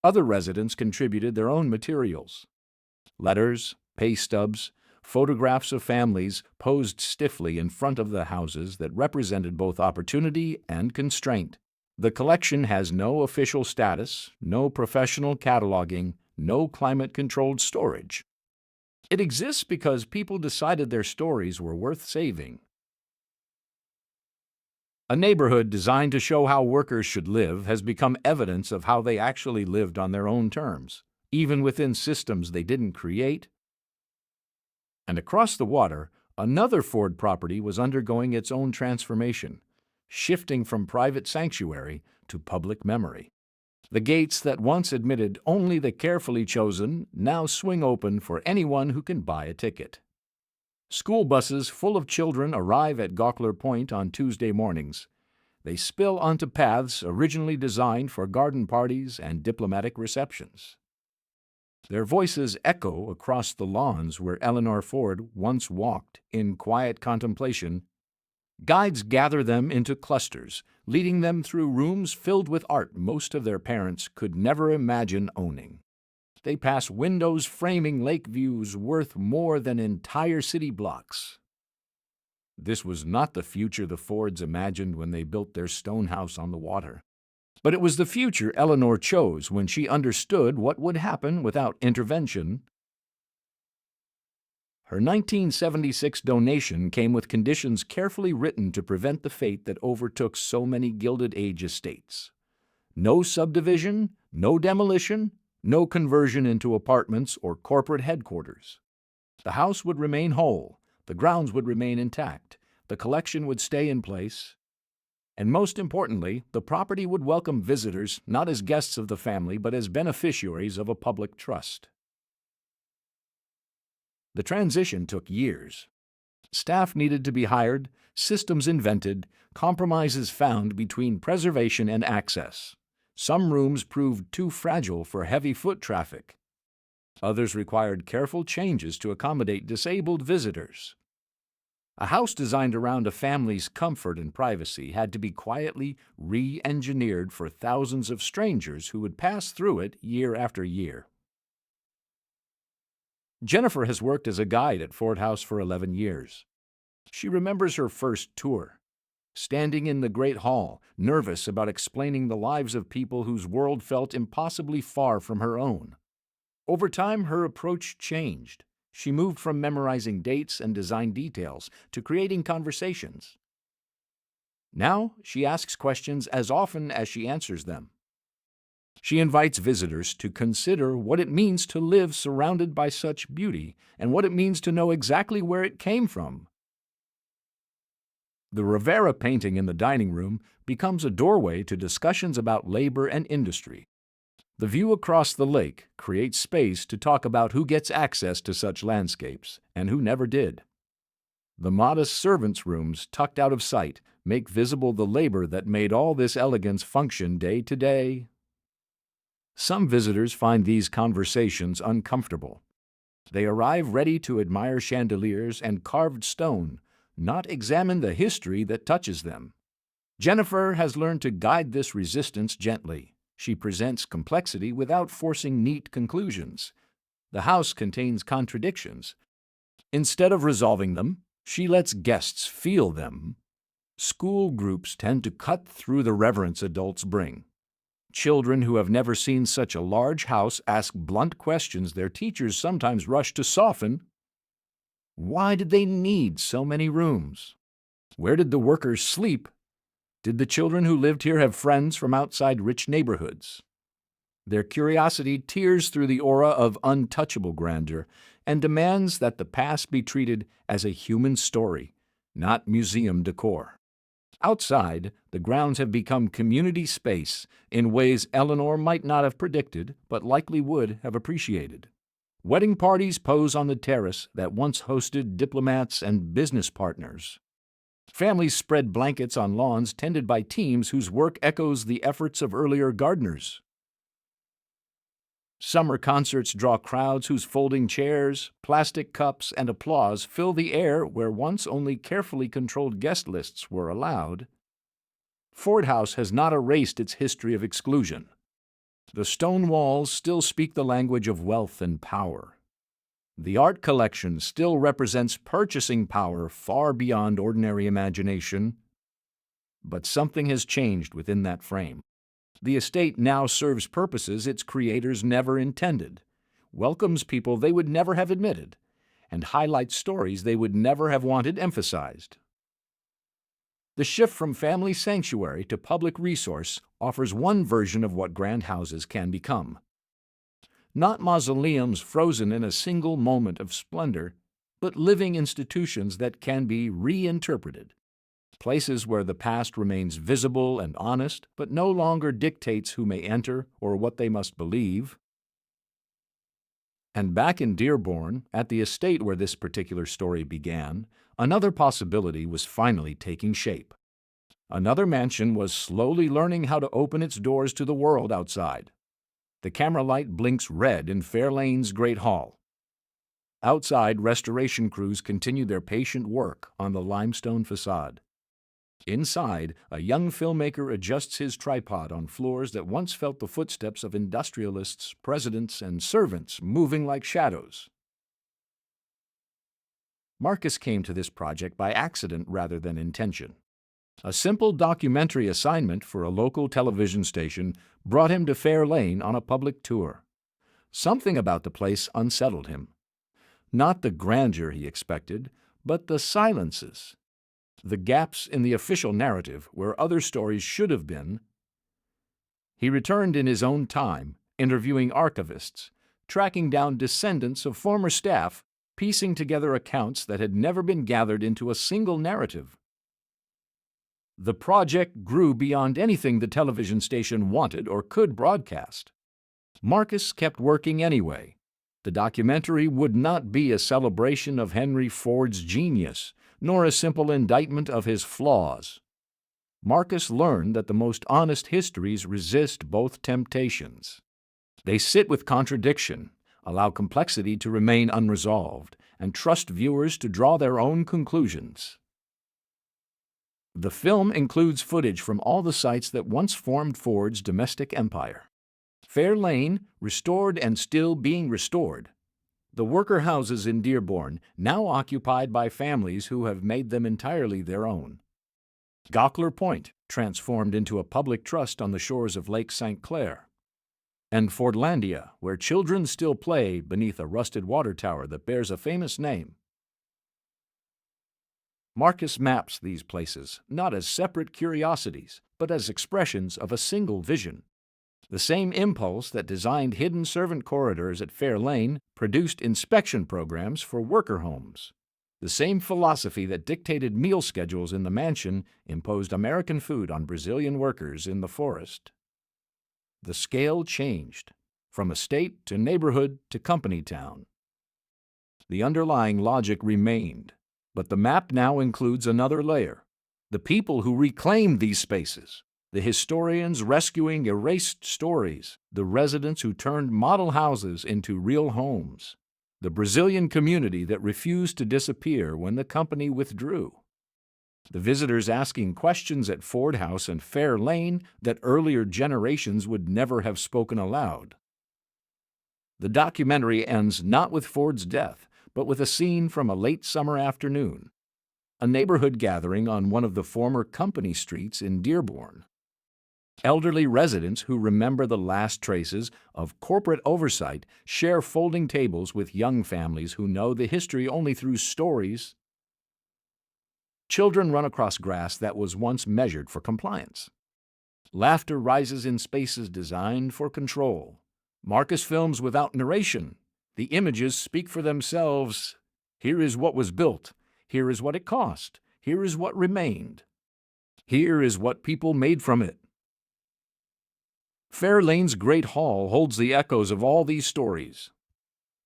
Other residents contributed their own materials. Letters, pay stubs, photographs of families posed stiffly in front of the houses that represented both opportunity and constraint. The collection has no official status, no professional cataloging, no climate-controlled storage. It exists because people decided their stories were worth saving. A neighborhood designed to show how workers should live has become evidence of how they actually lived on their own terms, even within systems they didn't create. And across the water, another Ford property was undergoing its own transformation, shifting from private sanctuary to public memory. The gates that once admitted only the carefully chosen now swing open for anyone who can buy a ticket. School buses full of children arrive at Gawkler Point on Tuesday mornings. They spill onto paths originally designed for garden parties and diplomatic receptions. Their voices echo across the lawns where Eleanor Ford once walked in quiet contemplation. Guides gather them into clusters, leading them through rooms filled with art most of their parents could never imagine owning. They pass windows framing lake views worth more than entire city blocks. This was not the future the Fords imagined when they built their stone house on the water. But it was the future Eleanor chose when she understood what would happen without intervention. Her 1976 donation came with conditions carefully written to prevent the fate that overtook so many Gilded Age estates. No subdivision, no demolition, no conversion into apartments or corporate headquarters. The house would remain whole, the grounds would remain intact, the collection would stay in place, and most importantly, the property would welcome visitors not as guests of the family but as beneficiaries of a public trust. The transition took years. Staff needed to be hired, systems invented, compromises found between preservation and access. Some rooms proved too fragile for heavy foot traffic. Others required careful changes to accommodate disabled visitors. A house designed around a family's comfort and privacy had to be quietly re-engineered for thousands of strangers who would pass through it year after year. Jennifer has worked as a guide at Ford House for 11 years. She remembers her first tour, standing in the Great Hall, nervous about explaining the lives of people whose world felt impossibly far from her own. Over time, her approach changed. She moved from memorizing dates and design details to creating conversations. Now, she asks questions as often as she answers them. She invites visitors to consider what it means to live surrounded by such beauty and what it means to know exactly where it came from. The Rivera painting in the dining room becomes a doorway to discussions about labor and industry. The view across the lake creates space to talk about who gets access to such landscapes and who never did. The modest servants' rooms tucked out of sight make visible the labor that made all this elegance function day to day. Some visitors find these conversations uncomfortable. They arrive ready to admire chandeliers and carved stone, not examine the history that touches them. Jennifer has learned to guide this resistance gently. She presents complexity without forcing neat conclusions. The house contains contradictions. Instead of resolving them, she lets guests feel them. School groups tend to cut through the reverence adults bring. Children who have never seen such a large house ask blunt questions their teachers sometimes rush to soften. Why did they need so many rooms? Where did the workers sleep? Did the children who lived here have friends from outside rich neighborhoods? Their curiosity tears through the aura of untouchable grandeur and demands that the past be treated as a human story, not museum decor. Outside, the grounds have become community space in ways Eleanor might not have predicted, but likely would have appreciated. Wedding parties pose on the terrace that once hosted diplomats and business partners. Families spread blankets on lawns tended by teams whose work echoes the efforts of earlier gardeners. Summer concerts draw crowds whose folding chairs, plastic cups, and applause fill the air where once only carefully controlled guest lists were allowed. Ford House has not erased its history of exclusion. The stone walls still speak the language of wealth and power. The art collection still represents purchasing power far beyond ordinary imagination. But something has changed within that frame. The estate now serves purposes its creators never intended, welcomes people they would never have admitted, and highlights stories they would never have wanted emphasized. The shift from family sanctuary to public resource offers one version of what grand houses can become. Not mausoleums frozen in a single moment of splendor, but living institutions that can be reinterpreted. Places where the past remains visible and honest, but no longer dictates who may enter or what they must believe. And back in Dearborn, at the estate where this particular story began, another possibility was finally taking shape. Another mansion was slowly learning how to open its doors to the world outside. The camera light blinks red in Fairlane's Great Hall. Outside, restoration crews continue their patient work on the limestone facade. Inside, a young filmmaker adjusts his tripod on floors that once felt the footsteps of industrialists, presidents, and servants moving like shadows. Marcus came to this project by accident rather than intention. A simple documentary assignment for a local television station brought him to Fair Lane on a public tour. Something about the place unsettled him. Not the grandeur he expected, but the silences. The gaps in the official narrative where other stories should have been. He returned in his own time, interviewing archivists, tracking down descendants of former staff, piecing together accounts that had never been gathered into a single narrative. The project grew beyond anything the television station wanted or could broadcast. Marcus kept working anyway. The documentary would not be a celebration of Henry Ford's genius, nor a simple indictment of his flaws. Marcus learned that the most honest histories resist both temptations. They sit with contradiction, allow complexity to remain unresolved, and trust viewers to draw their own conclusions. The film includes footage from all the sites that once formed Ford's domestic empire. Fair Lane, restored and still being restored. The worker houses in Dearborn, now occupied by families who have made them entirely their own. Gockler Point, transformed into a public trust on the shores of Lake St. Clair. And Fordlandia, where children still play beneath a rusted water tower that bears a famous name. Marcus maps these places not as separate curiosities, but as expressions of a single vision. The same impulse that designed hidden servant corridors at Fair Lane produced inspection programs for worker homes. The same philosophy that dictated meal schedules in the mansion imposed American food on Brazilian workers in the forest. The scale changed, from estate to neighborhood to company town. The underlying logic remained, but the map now includes another layer. The people who reclaimed these spaces, the historians rescuing erased stories, the residents who turned model houses into real homes, the Brazilian community that refused to disappear when the company withdrew. The visitors asking questions at Ford House and Fair Lane that earlier generations would never have spoken aloud. The documentary ends not with Ford's death, but with a scene from a late summer afternoon, a neighborhood gathering on one of the former company streets in Dearborn. Elderly residents who remember the last traces of corporate oversight share folding tables with young families who know the history only through stories. Children run across grass that was once measured for compliance. Laughter rises in spaces designed for control. Marcus films without narration. The images speak for themselves. Here is what was built. Here is what it cost. Here is what remained. Here is what people made from it. Fair Lane's Great Hall holds the echoes of all these stories.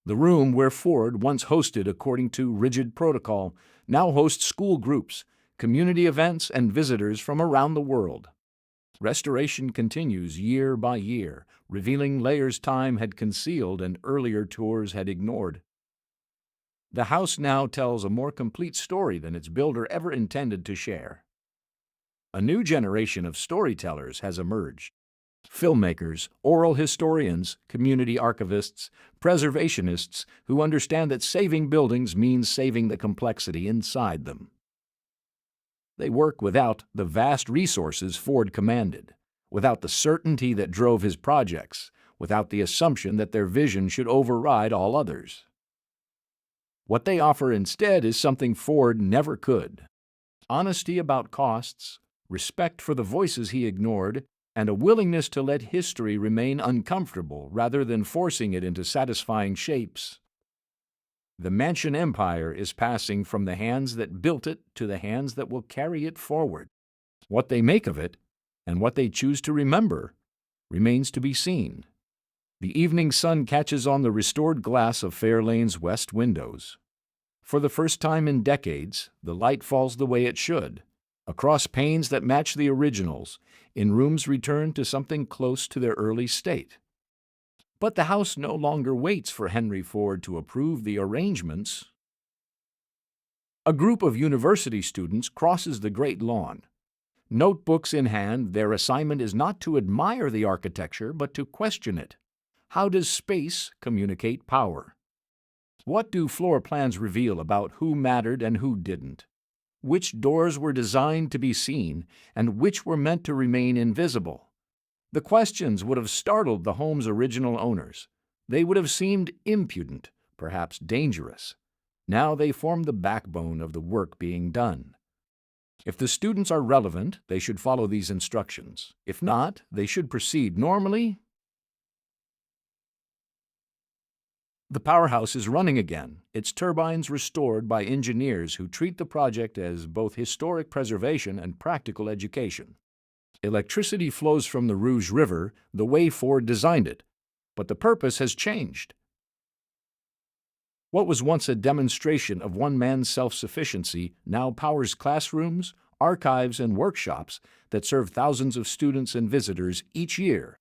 The room where Ford once hosted according to rigid protocol now hosts school groups, community events, and visitors from around the world. Restoration continues year by year, revealing layers time had concealed and earlier tours had ignored. The house now tells a more complete story than its builder ever intended to share. A new generation of storytellers has emerged. Filmmakers, oral historians, community archivists, preservationists who understand that saving buildings means saving the complexity inside them. They work without the vast resources Ford commanded, without the certainty that drove his projects, without the assumption that their vision should override all others. What they offer instead is something Ford never could: honesty about costs, respect for the voices he ignored, and a willingness to let history remain uncomfortable rather than forcing it into satisfying shapes. The mansion empire is passing from the hands that built it to the hands that will carry it forward. What they make of it, and what they choose to remember, remains to be seen. The evening sun catches on the restored glass of Fair Lane's west windows. For the first time in decades, the light falls the way it should, across panes that match the originals, in rooms returned to something close to their early state. But the house no longer waits for Henry Ford to approve the arrangements. A group of university students crosses the great lawn. Notebooks in hand, their assignment is not to admire the architecture, but to question it. How does space communicate power? What do floor plans reveal about who mattered and who didn't? Which doors were designed to be seen, and which were meant to remain invisible? The questions would have startled the home's original owners. They would have seemed impudent, perhaps dangerous. Now they form the backbone of the work being done. If the students are relevant, they should follow these instructions. If not, they should proceed normally. The powerhouse is running again, its turbines restored by engineers who treat the project as both historic preservation and practical education. Electricity flows from the Rouge River the way Ford designed it, but the purpose has changed. What was once a demonstration of one man's self-sufficiency now powers classrooms, archives, and workshops that serve thousands of students and visitors each year.